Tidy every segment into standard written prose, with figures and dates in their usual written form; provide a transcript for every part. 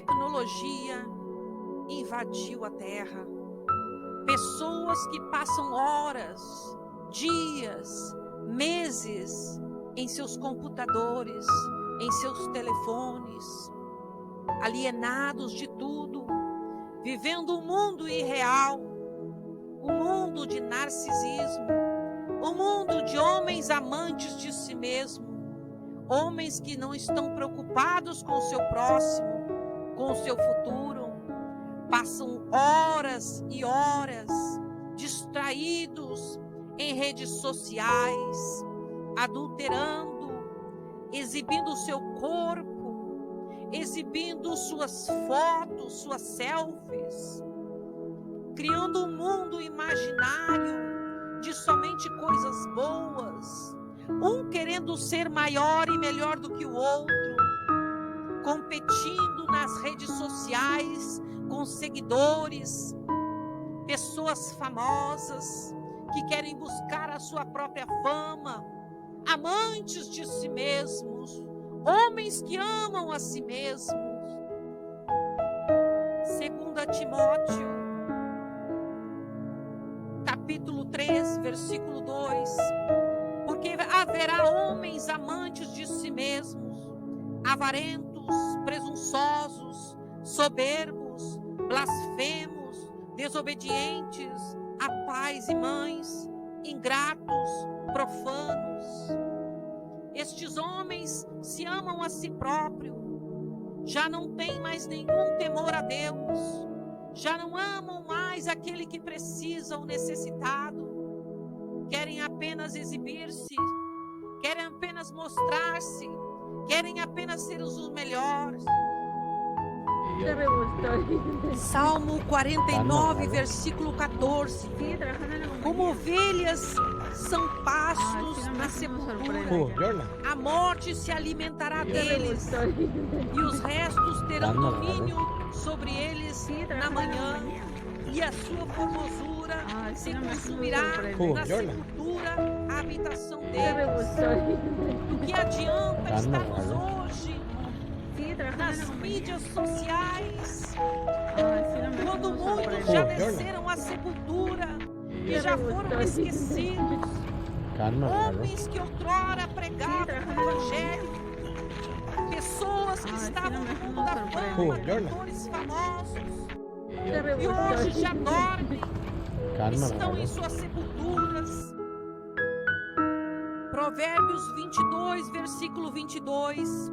tecnologia invadiu a terra. Pessoas que passam horas, dias, meses em seus computadores, em seus telefones, alienados de tudo, vivendo um mundo irreal, um mundo de narcisismo, um mundo de homens amantes de si mesmo, homens que não estão preocupados com o seu próximo, com o seu futuro, passam horas e horas distraídos em redes sociais, adulterando, exibindo o seu corpo, exibindo suas fotos, suas selfies, criando um mundo imaginário de somente coisas boas, um querendo ser maior e melhor do que o outro, competindo nas redes sociais com seguidores, pessoas famosas que querem buscar a sua própria fama, amantes de si mesmos, homens que amam a si mesmos. 2 Timóteo, capítulo 3, versículo 2. Porque haverá homens amantes de si mesmos, avarentos, presunçosos, soberbos, blasfemos, desobedientes a pais e mães, ingratos, profanos. Estes homens se amam a si próprios, já não têm mais nenhum temor a Deus, já não amam mais aquele que precisa ou necessitado, querem apenas exibir-se, querem apenas mostrar-se, querem apenas ser os melhores. Salmo 49, versículo 14. Como ovelhas são pastos na sepultura, a morte se alimentará deles, e os restos terão domínio sobre eles na manhã, e a sua formosura se consumirá na sepultura, a habitação deles. Do que adianta estarmos hoje nas mídias sociais, quando muitos já desceram à sepultura e já foram esquecidos? Homens que outrora pregavam o evangelho, pessoas que estavam no mundo da fama, cantores famosos, e hoje já dormem, estão em suas sepulturas. Provérbios 22, versículo 22.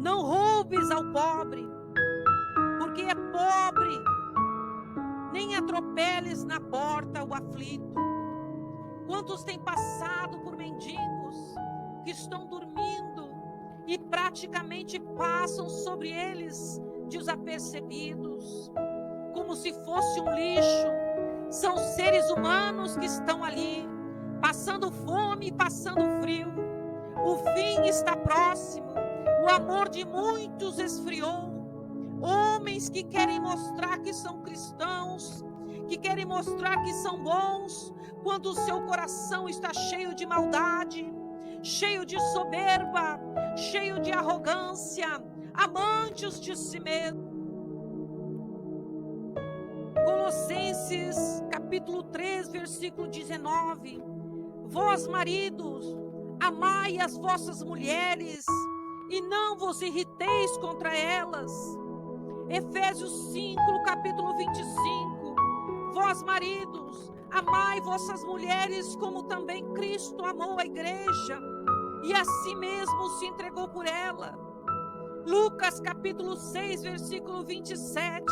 Não roubes ao pobre, porque é pobre, nem atropeles na porta o aflito. Quantos têm passado por mendigos que estão dormindo e praticamente passam sobre eles desapercebidos, como se fosse um lixo? São seres humanos que estão ali, passando fome e passando frio. O fim está próximo. O amor de muitos esfriou. Homens que querem mostrar que são cristãos, que querem mostrar que são bons, quando o seu coração está cheio de maldade, cheio de soberba, cheio de arrogância, amantes de si mesmo. Colossenses capítulo 3, versículo 19. Vós, maridos, amai as vossas mulheres e não vos irriteis contra elas. Efésios 5, capítulo 25. Vós, maridos, amai vossas mulheres como também Cristo amou a igreja e a si mesmo se entregou por ela. Lucas capítulo 6, versículo 27.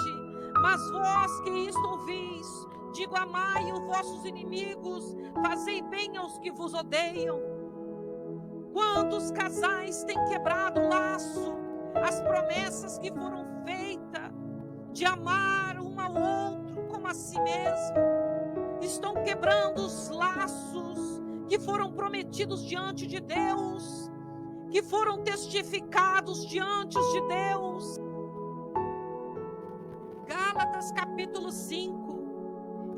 Mas vós que isto ouvis, digo, amai os vossos inimigos, fazei bem aos que vos odeiam. Quantos casais têm quebrado o laço, as promessas que foram feitas de amar um ao outro como a si mesmo? Estão quebrando os laços que foram prometidos diante de Deus, que foram testificados diante de Deus. Gálatas capítulo 5.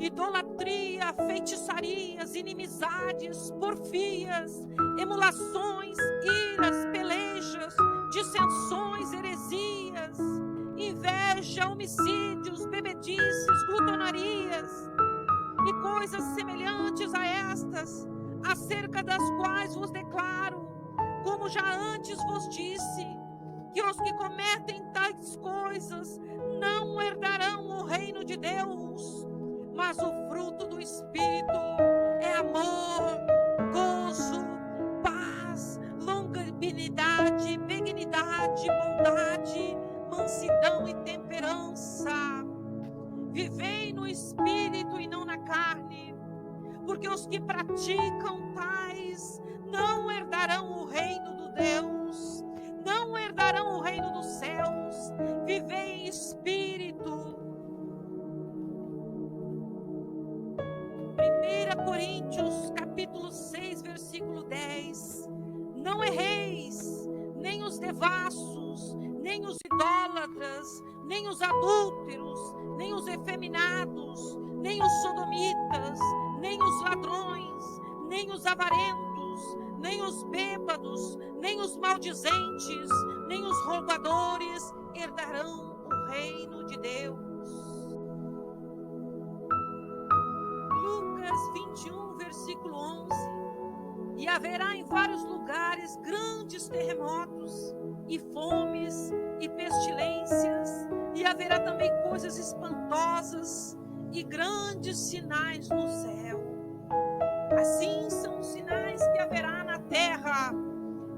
Idolatria, feitiçarias, inimizades, porfias, emulações, iras, pelejas, dissensões, heresias, inveja, inveja, homicídios, bebedices, glutonarias e coisas semelhantes a estas, acerca das quais vos declaro, como já antes vos disse, que os que cometem tais coisas não herdarão o reino de Deus. Mas o fruto do Espírito é amor, gozo, paz, longanimidade, benignidade, bondade, mansidão e temperança. Vivei no Espírito e não na carne, porque os que praticam tais não herdarão o reino do Deus, não herdarão o reino dos céus. Vivei em Espírito. 1 Coríntios capítulo 6, versículo 10. Não erreis, nem os devassos, nem os idólatras, nem os adúlteros, nem os efeminados, nem os sodomitas, nem os ladrões, nem os avarentos, nem os bêbados, nem os maldizentes, nem os roubadores herdarão o reino de Deus. Lucas 21, versículo 11. E haverá em vários lugares grandes terremotos, e fomes, e pestilências, e haverá também coisas espantosas, e grandes sinais no céu. Assim são os sinais que haverá na terra,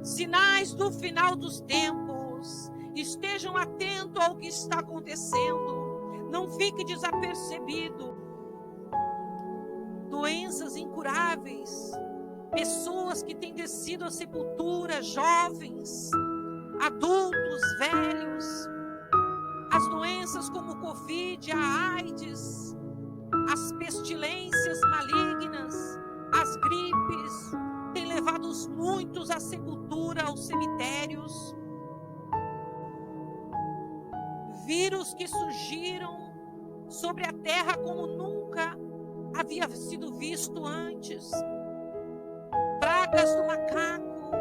sinais do final dos tempos. Estejam atentos ao que está acontecendo, não fique desapercebido. Doenças incuráveis, pessoas que têm descido à sepultura, jovens, adultos, velhos, as doenças como o Covid, a AIDS, as pestilências malignas, as gripes, têm levado muitos à sepultura, aos cemitérios. Vírus que surgiram sobre a terra como nunca havia sido visto antes. Pragas do macaco,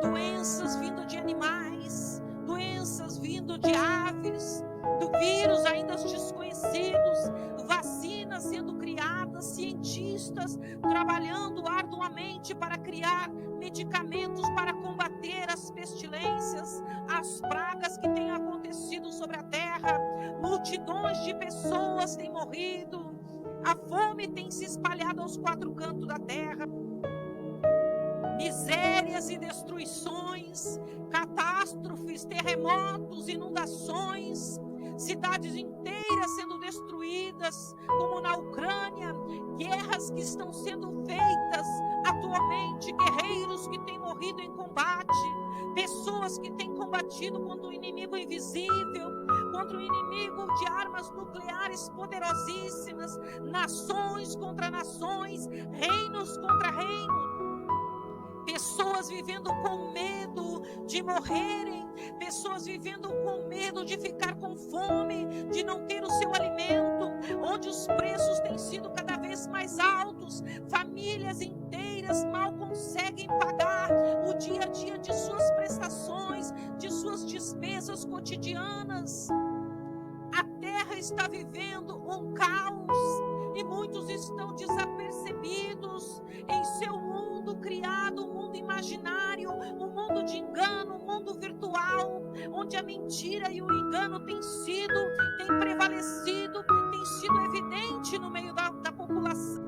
doenças vindo de animais, doenças vindo de aves, do vírus ainda desconhecidos, vacinas sendo criadas, cientistas trabalhando arduamente para criar medicamentos para combater as pestilências, as pragas que têm acontecido sobre a terra. Multidões de pessoas têm morrido, a fome tem se espalhado aos quatro cantos da terra. Misérias e destruições, catástrofes, terremotos, inundações, cidades inteiras sendo destruídas, como na Ucrânia, guerras que estão sendo feitas atualmente, guerreiros que têm morrido em combate, pessoas que têm combatido contra o inimigo invisível, contra o inimigo de armas nucleares poderosíssimas, nações contra nações, reinos contra reinos. Pessoas vivendo com medo de morrerem, pessoas vivendo com medo de ficar com fome, de não ter o seu alimento, onde os preços têm sido cada vez mais altos, famílias inteiras mal conseguem pagar o dia a dia de suas prestações, de suas despesas cotidianas. A terra está vivendo um caos e muitos estão desapercebidos em seu mundo criado, um mundo imaginário, um mundo de engano, um mundo virtual, onde a mentira e o engano têm prevalecido, tem sido evidente no meio da população.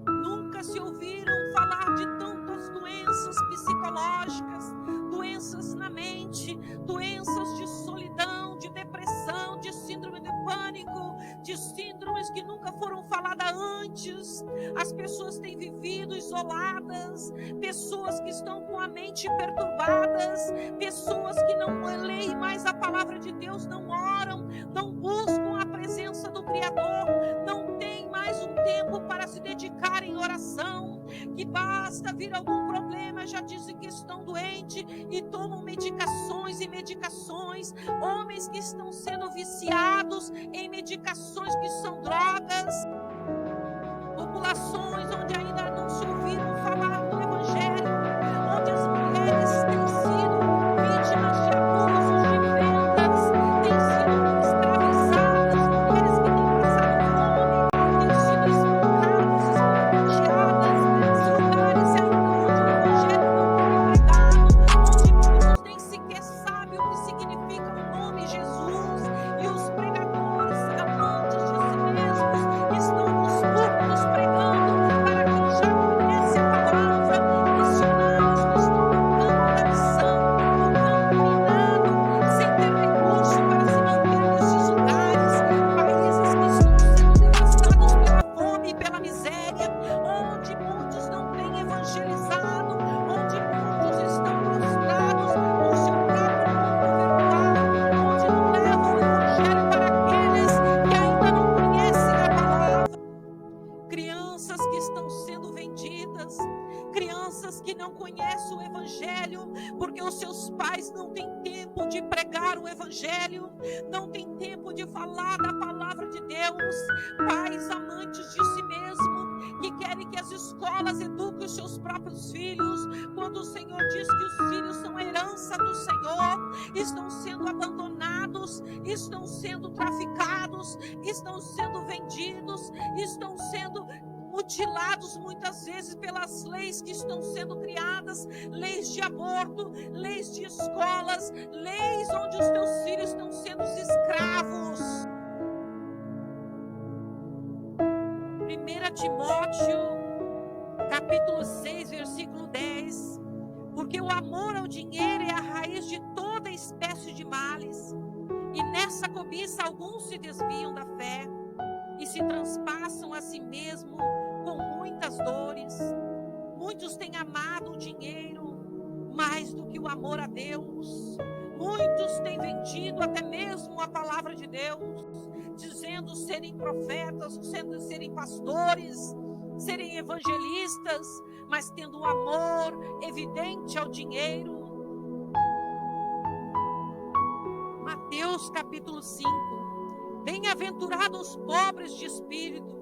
Nunca se ouviram falar de tantas doenças psicológicas, doenças na mente, doenças de solidão, de depressão, de síndrome do pânico, de síndromes que nunca foram faladas antes. As pessoas têm vivido isoladas, pessoas que estão com a mente perturbadas, pessoas que não leem mais a palavra de Deus, não oram, não buscam a presença do Criador, não tem mais um tempo para se dedicar em oração, que basta vir algum problema, já dizem que estão doentes e tomam medicações e medicações, homens que estão sendo viciados em medicações que são drogas, populações onde ainda não se ouviram falar do Evangelho, onde as mulheres têm sido vítimas de abusos, de vendas, têm sido crianças que não conhecem o Evangelho, porque os seus pais não têm tempo de pregar o Evangelho, não têm tempo de falar da palavra de Deus. Pais amantes de si mesmo, que querem que as escolas eduquem os seus próprios filhos, quando o Senhor diz que os filhos são a herança do Senhor, estão sendo abandonados, estão sendo traficados, estão sendo vendidos, estão sendo mutilados muitas vezes pelas leis que estão sendo criadas, leis de aborto, leis de escolas, leis onde os teus filhos estão sendo escravos. 1 Timóteo, capítulo 6, versículo 10. Porque o amor ao dinheiro é a raiz de toda espécie de males, e nessa cobiça alguns se desviam da fé e se transpassam a si mesmo com muitas dores. Muitos têm amado o dinheiro mais do que o amor a Deus. Muitos têm vendido até mesmo a palavra de Deus, dizendo serem profetas, serem pastores, serem evangelistas, mas tendo um amor evidente ao dinheiro. Mateus capítulo 5. Bem-aventurados os pobres de espírito,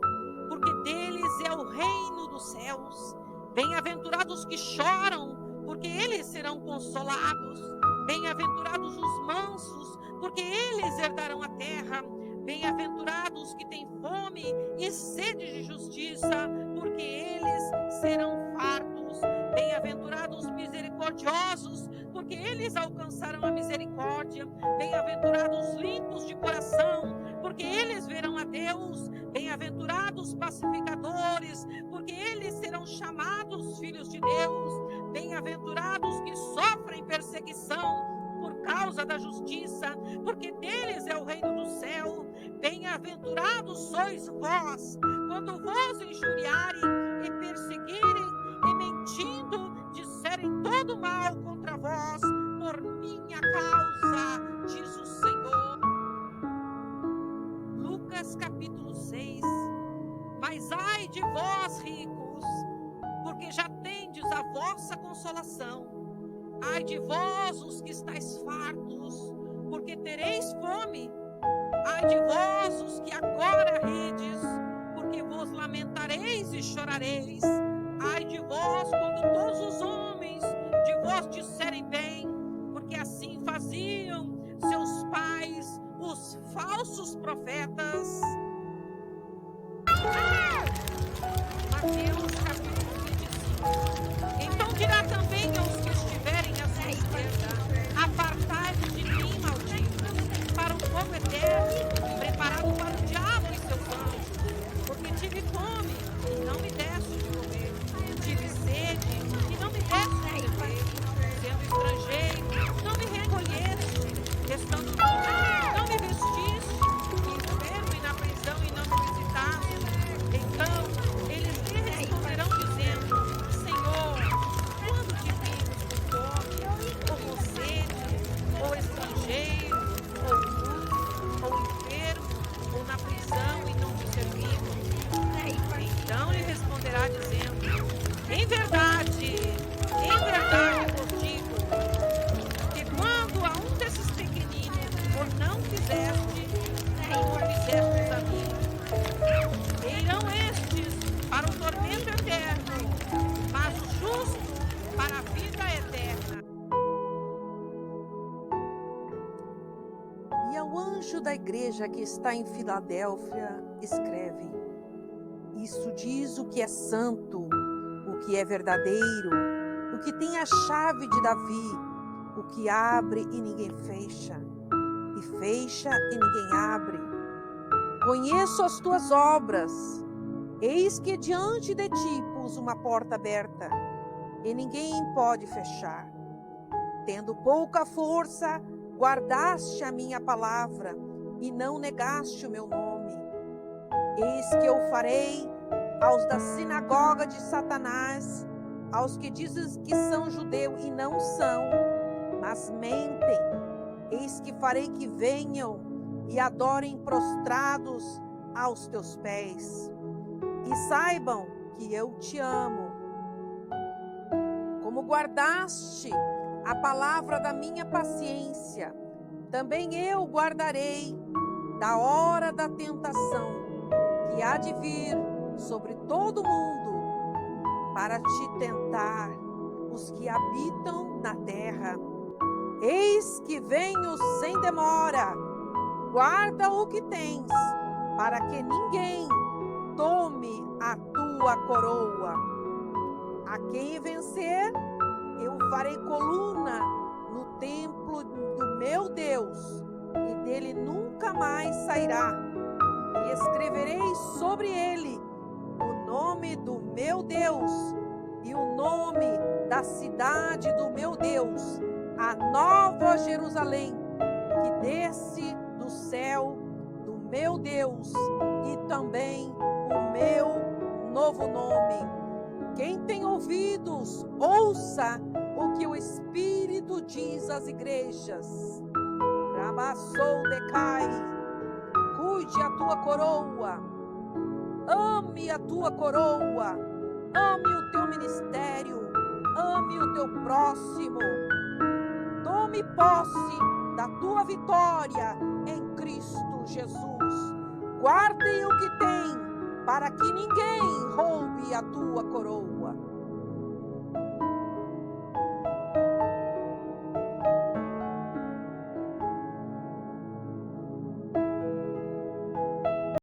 porque deles é o reino dos céus. Bem-aventurados os que choram, porque eles serão consolados. Bem-aventurados os mansos, porque eles herdarão a terra. Bem-aventurados os que têm fome e sede de justiça, porque eles serão fartos. Bem-aventurados os misericordiosos, porque eles alcançarão a misericórdia. Bem-aventurados os limpos de coração, porque eles verão a Deus. Bem-aventurados os pacificadores, porque eles serão chamados filhos de Deus. Bem-aventurados os que sofrem perseguição por causa da justiça, porque deles é o reino do céu. Bem-aventurados sois vós, quando vos injuriarem e perseguirem e mentindo, disserem todo mal contra vós, por minha causa, diz o Senhor. Lucas capítulo 6. Mas ai de vós, ricos, porque já tendes a vossa consolação. Ai de vós, os que estáis fartos, porque tereis fome. Ai de vós, os que agora rides, porque vos lamentareis e chorareis. Ai de vós, quando todos os homens de vós disserem bem, porque assim faziam seus pais, os falsos profetas. Mateus capítulo 25. Então dirá também aos que estiverem à sua esquerda: apartai-vos de mim, malditos, para o fogo eterno, preparado para o diabo e seus anjos. Porque tive fome e não me deste de comer, tive sede e não me deste de beber, sendo estrangeiro, não me recolheste, estando nu, não me vestiste, enfermo e na prisão e não me visitaste. Então eles lhe responderão dizendo: Senhor, quando te vimos com fome, ou com sede, ou estrangeiro, ou nu, ou enfermo, ou na prisão e não te servimos? Então lhe responderá dizendo: em verdade vos digo, que quando a um desses pequeninos o não fizeste, não o fizestes a mim. Irão estes para o tormento eterno, mas o justo para a vida eterna. E ao anjo da igreja que está em Filadélfia, escreve: isso diz o que é santo, o que é verdadeiro, o que tem a chave de Davi, o que abre e ninguém fecha, e fecha e ninguém abre. Conheço as tuas obras, eis que diante de ti pus uma porta aberta, e ninguém pode fechar. Tendo pouca força, guardaste a minha palavra, e não negaste o meu nome. Eis que eu farei aos da sinagoga de Satanás, aos que dizem que são judeus e não são, mas mentem. Eis que farei que venham e adorem prostrados aos teus pés. E saibam que eu te amo. Como guardaste a palavra da minha paciência, também eu guardarei da hora da tentação que há de vir sobre todo mundo para te tentar os que habitam na terra. Eis que venho sem demora. Guarda o que tens, para que ninguém tome a tua coroa. A quem vencer, eu farei coluna no templo do meu Deus, e dele nunca mais sairá. E escreverei sobre ele o nome do meu Deus e o nome da cidade do meu Deus, a nova Jerusalém, que desce do céu do meu Deus, e também o meu novo nome. Quem tem ouvidos, ouça o que o Espírito diz às igrejas. Rabassou decai, cuide a tua coroa, ame a tua coroa, ame o teu ministério, ame o teu próximo. Tome posse da tua vitória em Cristo Jesus. Guarde o que tem, para que ninguém roube a tua coroa.